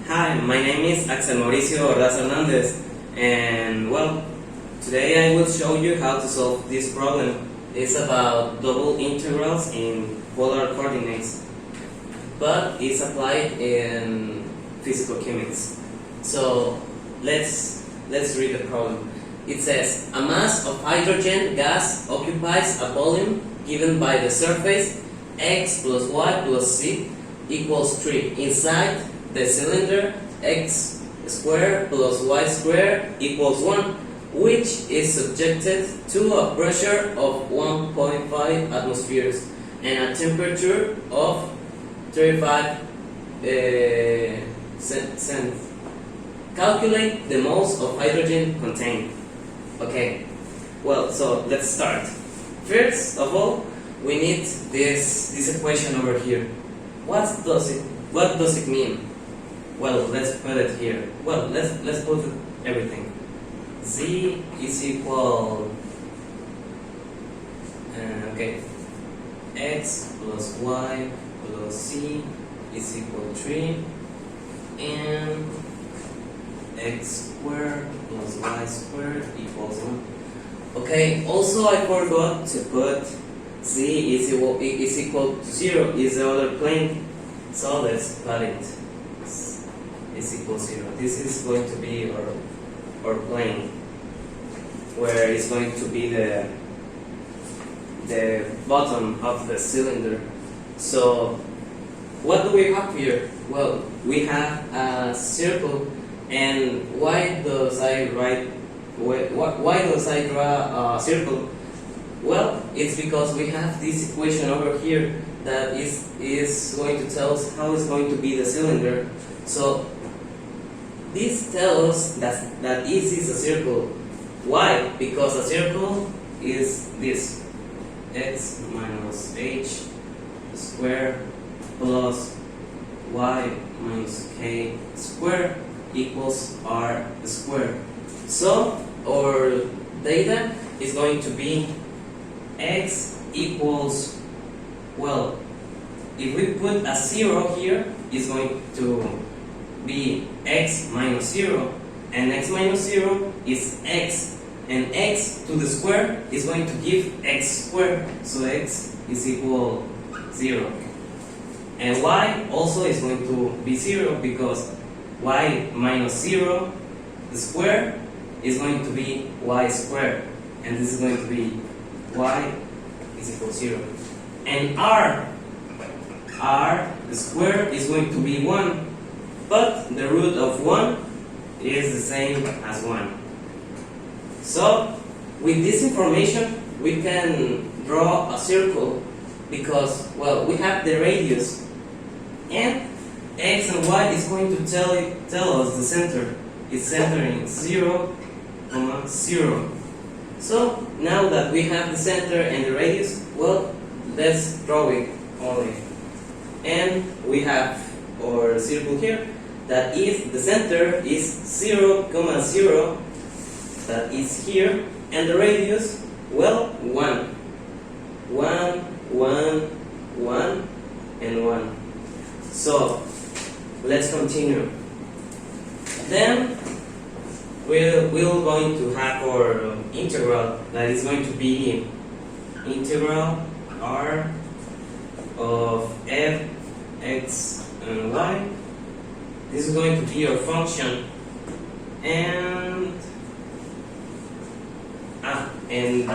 Hi, my name is Axel Mauricio Ordaz Hernandez, and well, today I will show you how to solve this problem. It's about double integrals in polar coordinates, but it's applied in physical chemics. So let's read the problem. It says a mass of hydrogen gas occupies a volume given by the surface x plus y plus z equals 3. Inside the cylinder, x squared plus y squared equals 1, which is subjected to a pressure of 1.5 atmospheres and a temperature of 35 cents. Calculate the moles of hydrogen contained. Okay, well, so let's start. First of all, we need this equation over here. What does it mean? Well, let's put it here. Well, let's put everything. Z is equal x plus y plus z is equal 3, and x squared plus y squared equals 1. Okay, also I forgot to put z is equal to 0 is the other plane, so let's put it is equal 0. This is going to be our plane, where it's going to be the bottom of the cylinder. So what do we have here? Well, we have a circle, and why does I draw a circle? Well, it's because we have this equation over here that is going to tell us how it's going to be the cylinder. So this tells us that this is a circle. Why? Because a circle is this: x minus h squared plus y minus k squared equals r squared. So our data is going to be x equals, well, if we put a 0 here, it's going to be x minus 0, and x minus 0 is x, and x to the square is going to give x squared, so x is equal 0. And y also is going to be 0, because y minus 0, the square, is going to be y squared, and this is going to be y is equal 0. And r, the square is going to be 1, but the root of 1 is the same as 1. So with this information we can draw a circle, because, well, we have the radius, and x and y is going to tell us the center. It's centering 0, 0. So now that we have the center and the radius, well, let's draw it only. And we have our circle here, that is, the center is 0, 0, that is here, and the radius, well, 1. 1, 1, 1, and 1. So let's continue. Then we're going to have our integral, that is going to be integral r of f, x, and y. This is going to be our function, and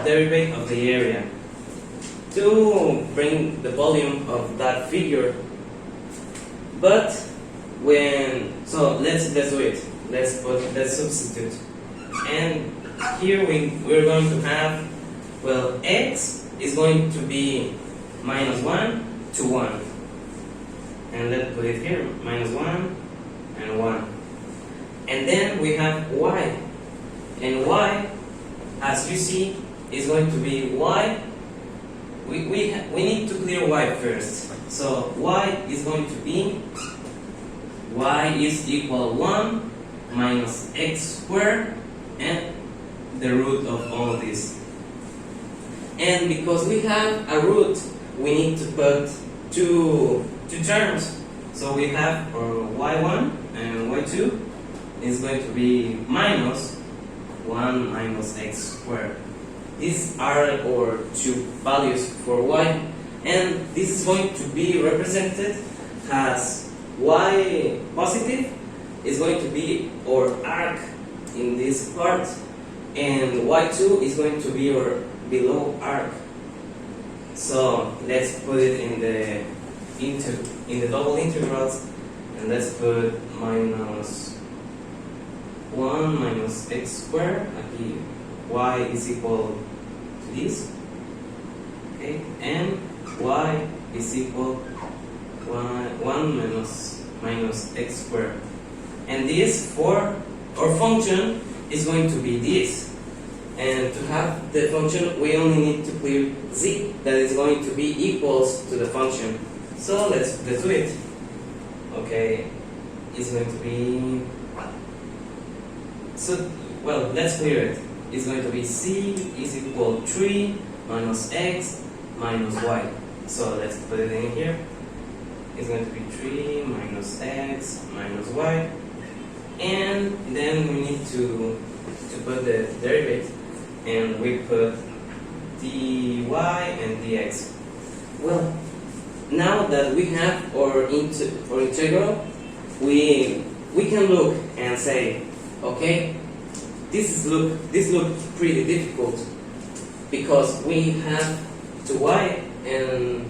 derivative of the area to bring the volume of that figure. But so let's do it. Let's substitute, and here we're going to have, well, x is going to be minus 1 to 1, and let's put it here, minus 1 and 1. And then we have y, and y, as you see, is going to be y. We need to clear y first. So y is going to be, y is equal 1 minus x squared and the root of all this. And because we have a root, we need to put two terms. So we have our y1 and y2 is going to be minus 1 minus x squared. These are our two values for y, and this is going to be represented as y positive is going to be our arc in this part, and y2 is going to be our below arc. So let's put it in the double integrals, and let's put minus 1 minus x squared. Aquí y is equal to this, okay, and y is equal 1 minus x squared, and this for our function is going to be this. And to have the function, we only need to clear z, that is going to be equals to the function. So let's do it. Okay, it's going to be, so, well, let's clear it. It's going to be c is equal 3 minus x minus y. So let's put it in here. It's going to be 3 minus x minus y. And then we need to put the derivative, and we put dy and dx. Well, now that we have our integral, we can look and say, okay, this looks pretty difficult because we have 2y and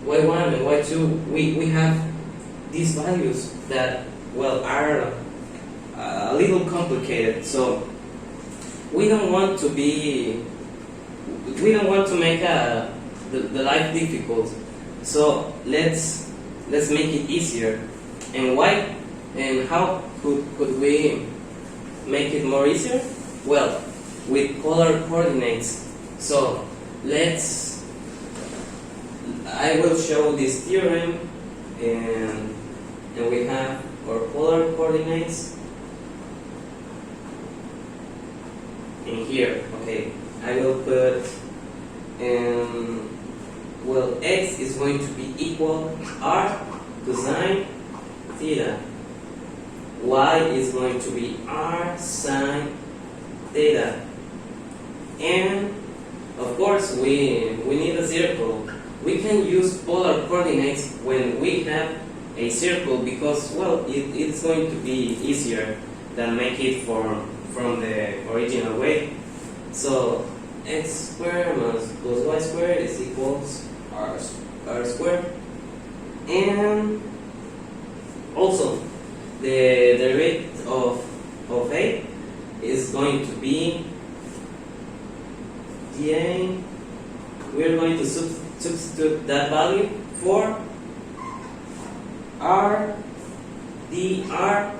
y1 and y2. We have these values that, well, are a little complicated. So we don't want to make the life difficult. So let's make it easier. And why? And how could we make it more easier? Well, with polar coordinates. So I will show this theorem, and we have our polar coordinates in here. Okay, I will put, well, x is going to be equal r cosine theta. Y is going to be r sine theta. And of course we need a circle. We can use polar coordinates when we have a circle because, well, it's going to be easier than make it from the original way. So x squared plus y squared is equals r squared. And also the derivative of a is going to be dA. We're going to substitute that value for r dr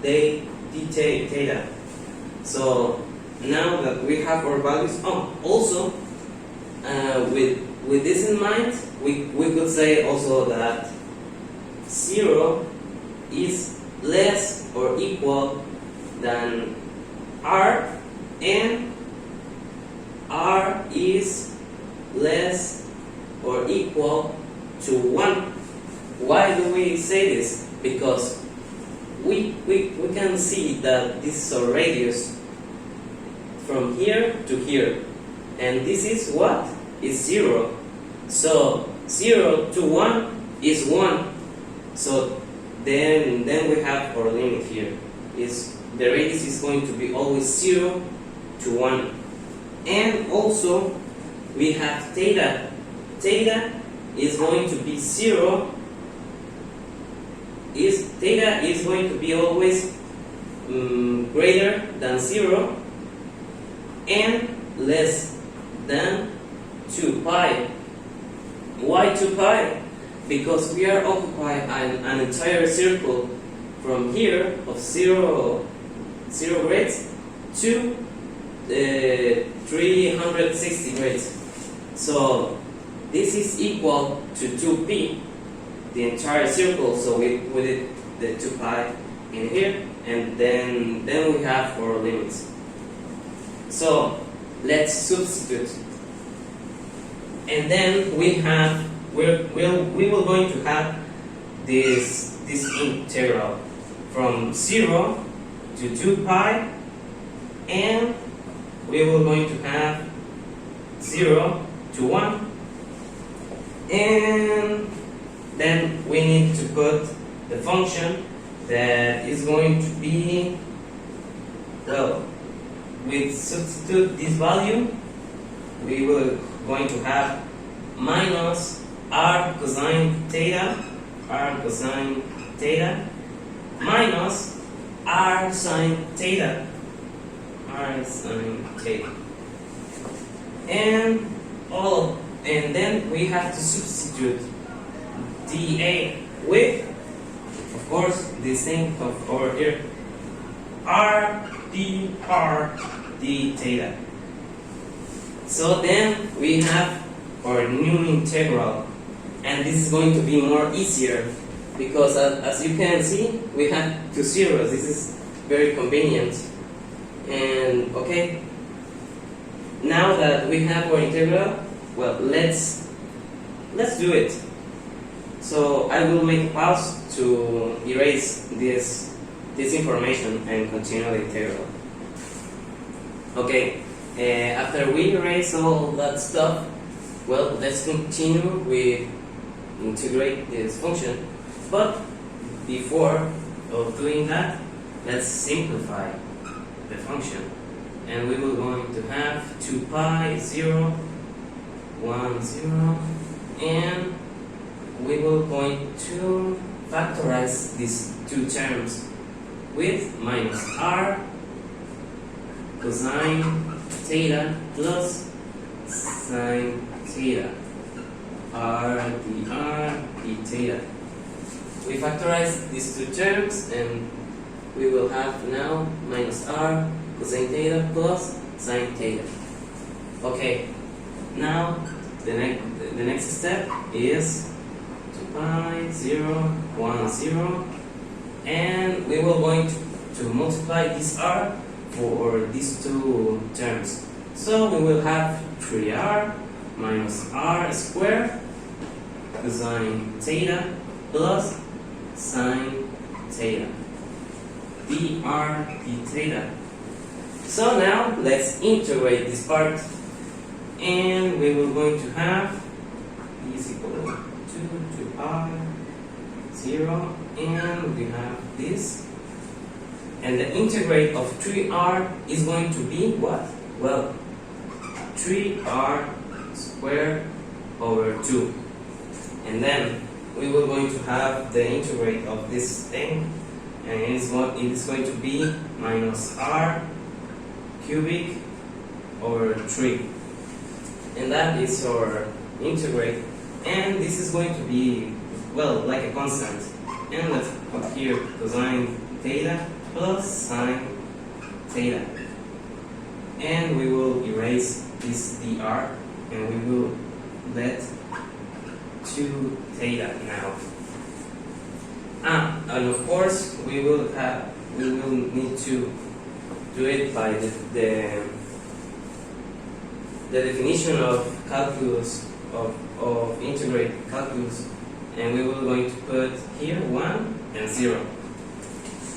d theta. So now that we have our values, also with this in mind, we could say also that 0 is less or equal than r, and r is less or equal to 1. Why do we say this? Because we can see that this is a radius from here to here, and this is what? Is 0. So 0 to 1 is 1. So then we have our limit here. Is the radius is going to be always 0 to 1. And also we have theta. Theta is going to be 0. Theta is going to be always greater than 0 and less than 2 pi. Why 2 pi? Because we are occupying an entire circle from here of 0 grades to 360 grades. So this is equal to 2p, the entire circle. So we put it the 2 pi in here, and then we have our limits. So let's substitute, and then we will going to have this this integral from 0 to 2 pi, and we will going to have 0 to 1, and then we need to put the function that is going to be, well, we substitute this value, we will going to have minus r cosine theta minus r sine theta, and then we have to substitute dA with, of course, this thing of over here, r d theta. So then we have our new integral, and this is going to be more easier because as you can see, we have two zeros. This is very convenient. And okay, now that we have our integral, well, let's do it. So I will make a pause to erase this information and continue the integral. Okay, after we erase all that stuff, well, let's continue with integrate this function. But before of doing that, let's simplify the function, and we will going to have 2 pi 0 1 0, and we will going to factorize these two terms with minus r cosine theta plus sine theta, r d theta. We factorize these two terms, and we will have now minus r cosine theta plus sine theta. Okay, now the next step is 2 pi 0 1 0, and we will going to multiply this r for these two terms. So we will have 3r minus r squared cosine theta plus sine theta, dr d theta. So now let's integrate this part, and we will going to have is equal to 2 pi 0, and we have this, and the integrate of 3r is going to be what? Well, 3r squared over 2, and then we will going to have the integrate of this thing, and it is going to be minus r cubic over 3, and that is our integrate, and this is going to be, well, like a constant, and let's put here cosine theta plus sine theta, and we will erase this dr, and we will let 2 theta now. And of course we will need to do it by the definition of calculus of integrate calculus, and we will going to put here 1 and 0,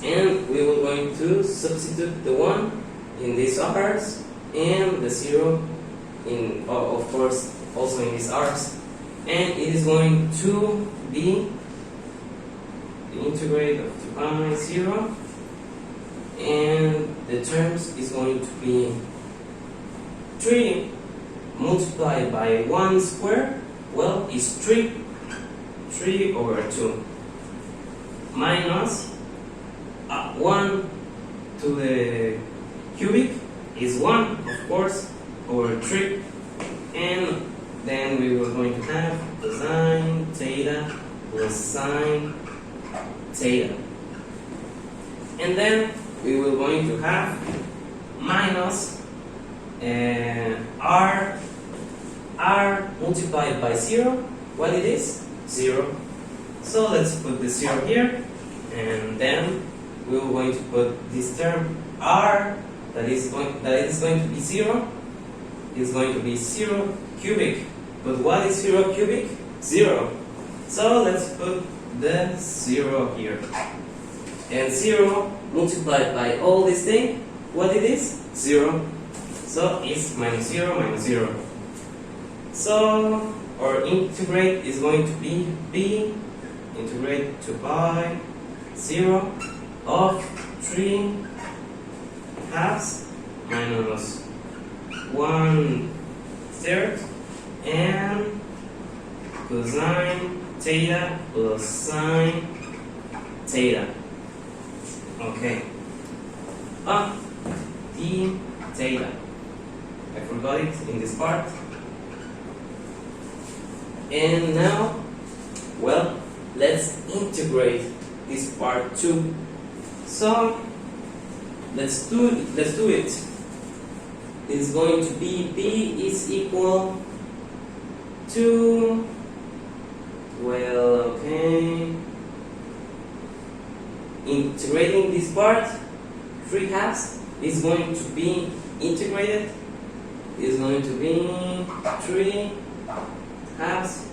and we will going to substitute the 1 in these r's and the 0 in, of course, also in these r's, and it is going to be the integrate of 2 pi 0, and the terms is going to be 3 multiplied by 1 squared, well, is 3 over 2, minus 1 to the cubic is 1, of course, over 3, and then we were going to have cosine theta plus sine theta, and then we were going to have minus r multiplied by 0. What it is? 0. So let's put the 0 here, and then we are going to put this term r that is going to be 0 is going to be 0 cubic. But what is 0 cubic? 0. So let's put the 0 here. And 0 multiplied by all this thing, what it is? 0. So it's minus 0, minus 0. So our integrate is going to be b integrate to pi 0 of 3 halves minus 1/3 and cosine theta plus sine theta. Okay. D theta. I forgot it in this part. And now, well, let's integrate this part too. So let's do it. It's going to be b is equal to, well, okay, integrating this part 3 halves is going to be integrated, is going to be 3 halves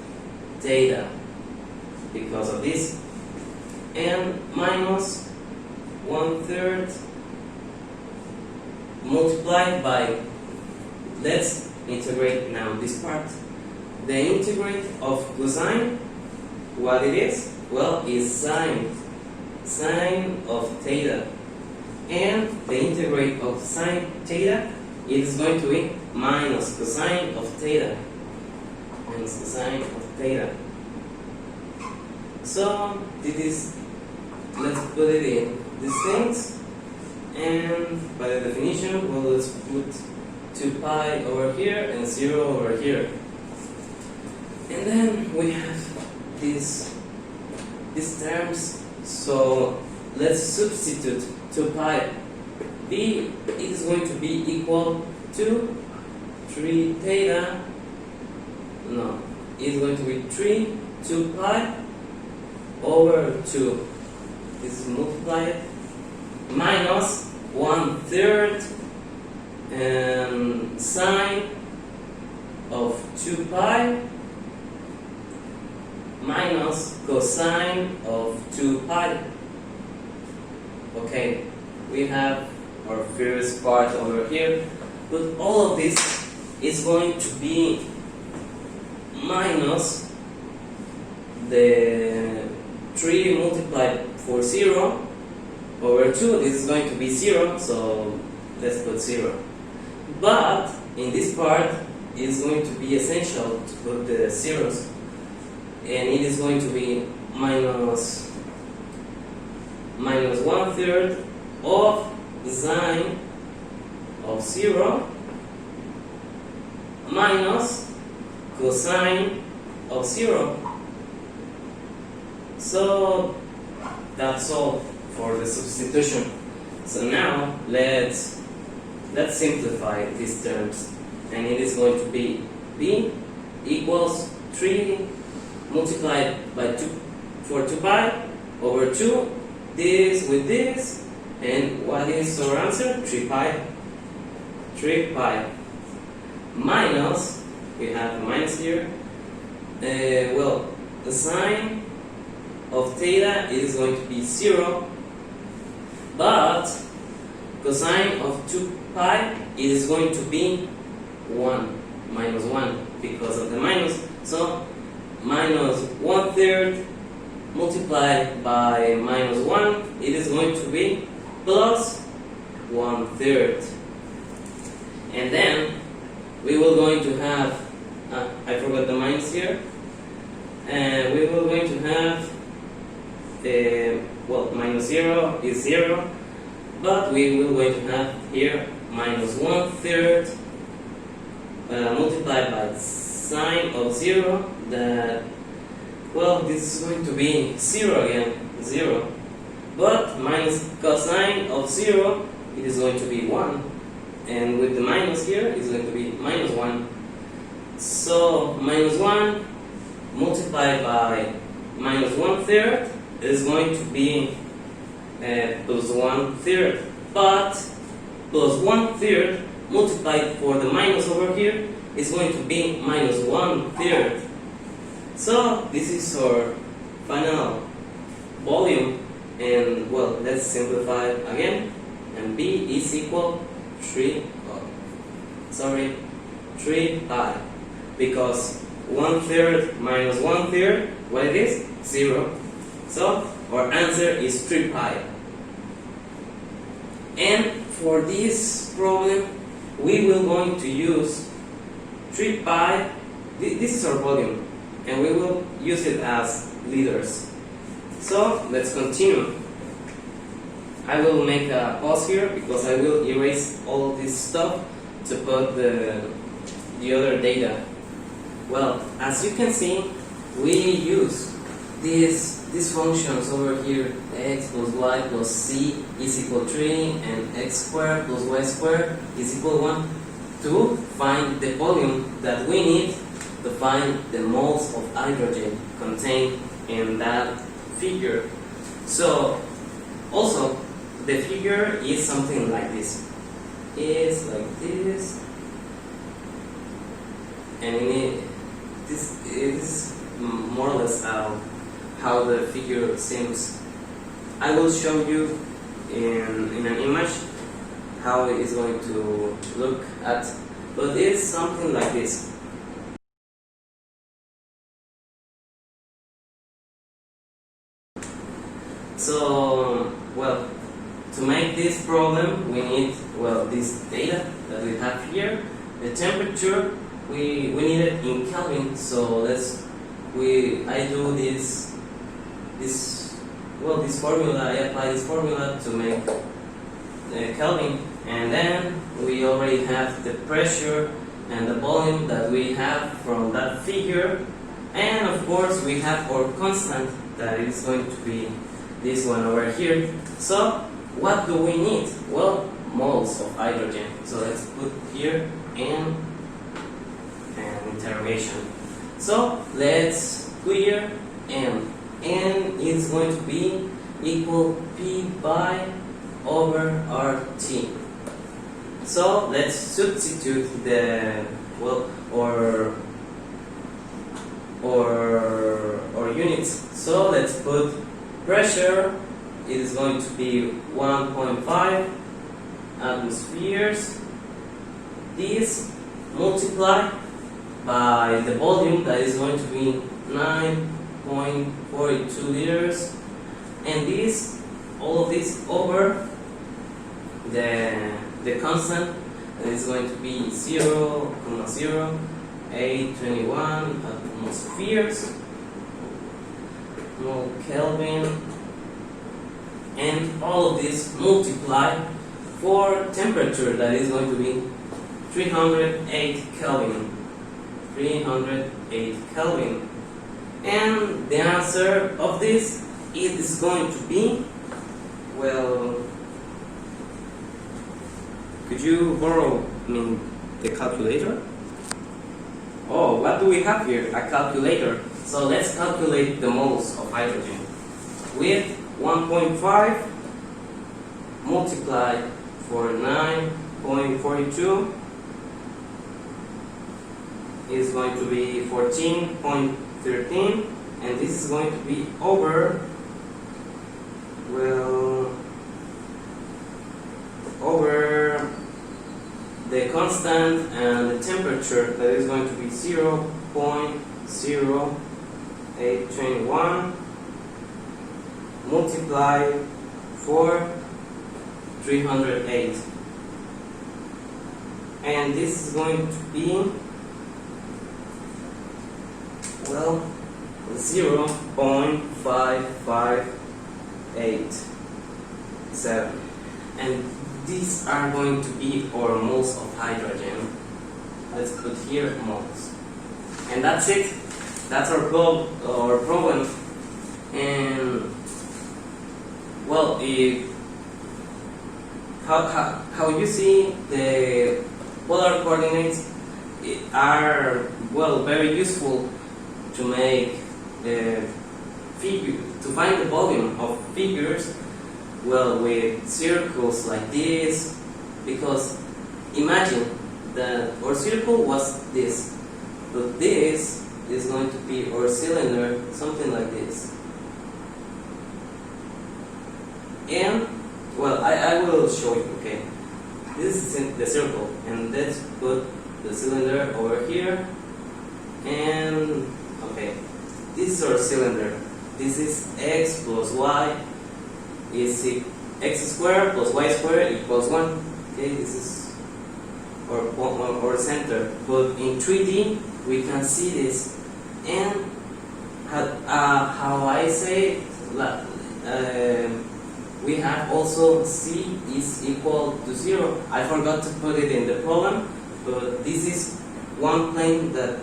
theta because of this, and minus 1/3 multiplied by, let's integrate now this part. The integrate of cosine, what it is? Well, is sine of theta, and the integrate of sine theta is going to be minus cosine of theta. Minus cosine of theta. So this is, let's put it in these things, and by the definition, well, let's put 2 pi over here and 0 over here, and then we have these terms. So let's substitute 2 pi. B is going to be equal to 3 theta. No, it's going to be 2 pi over 2. This is multiplied minus 1/3 and sine of 2 pi minus cosine of 2 pi. Okay, we have our first part over here, but all of this is going to be minus the 3 multiplied for 0 over 2. This is going to be 0, so let's put 0. But in this part, it is going to be essential to put the zeros, and it is going to be minus 1/3 of sine of 0 minus cosine of 0. So that's all for the substitution. So now let's simplify these terms, and it is going to be b equals 3 multiplied by 2 for 2 pi over 2, this with this, and what is our answer? 3 pi. 3 pi minus, we have a minus here, well, the sine of theta is going to be 0, but cosine of 2 pi is going to be 1, minus 1 because of the minus. So minus 1/3 multiplied by minus 1, it is going to be plus 1/3. And then we will going to have, I forgot the minus here, and we will going to have, well, minus 0 is 0, but we will going to have here minus 1/3 multiplied by sine of 0, that, well, this is going to be 0 again, 0, but minus cosine of 0, it is going to be 1, and with the minus here, it's going to be minus 1. So minus 1 multiplied by minus 1/3 is going to be plus 1/3, but plus 1/3 multiplied for the minus over here is going to be minus 1/3. So this is our final volume, and well, let's simplify it again, and B is equal 3 pi, because 1/3 minus 1/3, what it is? 0. So our answer is 3 pi. And for this problem, we will going to use 3 pi. This is our volume, and we will use it as liters. So let's continue. I will make a pause here because I will erase all this stuff to put the other data. Well, as you can see, we use these functions over here, x plus y plus c is equal 3 and x squared plus y squared is equal 1 to find the volume that we need to find the moles of hydrogen contained in that figure. So also the figure is something like this. It's like this, and this is more or less how the figure seems. I will show you in an image how it is going to look at, but it's something like this. So, well, to make this problem, we need, well, this data that we have here. The temperature, we need it in Kelvin. So I do this formula. I apply this formula to make Kelvin, and then we already have the pressure and the volume that we have from that figure, and of course we have our constant that is going to be this one over here. So what do we need? Well, moles of hydrogen. So let's put here an interrogation. So let's clear n. N is going to be equal P by over RT. So let's substitute the or units. So let's put pressure. It is going to be 1.5 atmospheres. This multiplied by the volume that is going to be 9.42 liters, and this, all of this over the constant that is going to be 0.0821 atmospheres, mole Kelvin, and all of this multiplied for temperature that is going to be 308 Kelvin. 308 Kelvin. And the answer of this is going to be, well, could you borrow the calculator? Oh, what do we have here? A calculator. So let's calculate the moles of hydrogen. With 1.5 multiplied for 9.42 is going to be 14.13, and this is going to be over, well, over the constant and the temperature that is going to be 0.0821 multiplied for 308, and this is going to be, well, 0.5587, and these are going to be our moles of hydrogen. Let's put here moles, and that's it. That's our problem. And well, how you see the polar coordinates are, well, very useful to make figure, to find the volume of figures, well, with circles like this, because imagine that our circle was this, but this is going to be our cylinder, something like this. And well, I will show you. Okay, this is the circle, and let's put the cylinder over here. And okay, this is our cylinder. This is x plus y is x squared plus y squared equals 1. Okay, this is our center. But in 3D we can see this, and how I say it, we have also c is equal to 0. I forgot to put it in the problem, but this is one plane that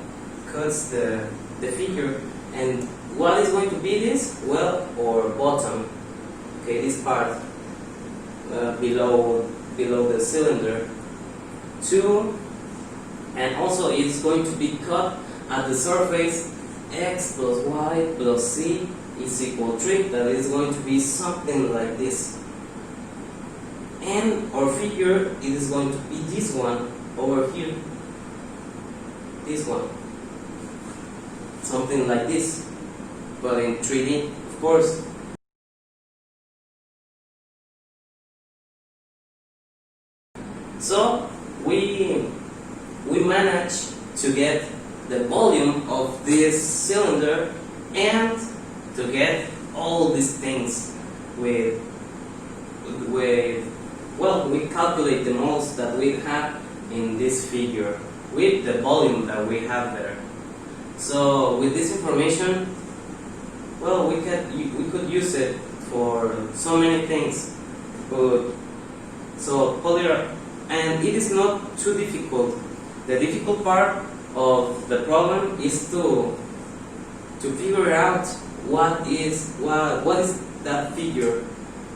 cuts the figure. And what is going to be this? Well, or bottom. Okay, this part below the cylinder. 2, and also it's going to be cut at the surface. X plus y plus c is equal 3. That is going to be something like this. And our figure, it is going to be this one over here. This one. Something like this. But in 3D, of course. So we managed to get the volume of this cylinder and to get all these things with well, we calculate the moles that we have in this figure with the volume that we have there. So with this information, well, we could use it for so many things. But so and it is not too difficult. The difficult part of the problem is to figure out what is that figure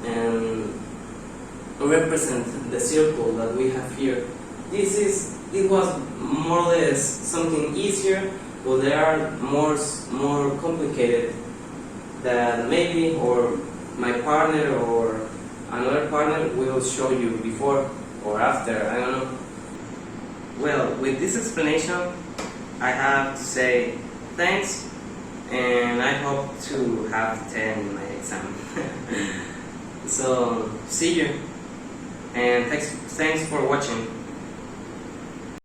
and represent the circle that we have here. It was more or less something easier, but they are more complicated that maybe or my partner or another partner will show you before or after, I don't know. Well, with this explanation, I have to say thanks, and I hope to have 10 in my exam. So, see you, and thanks for watching.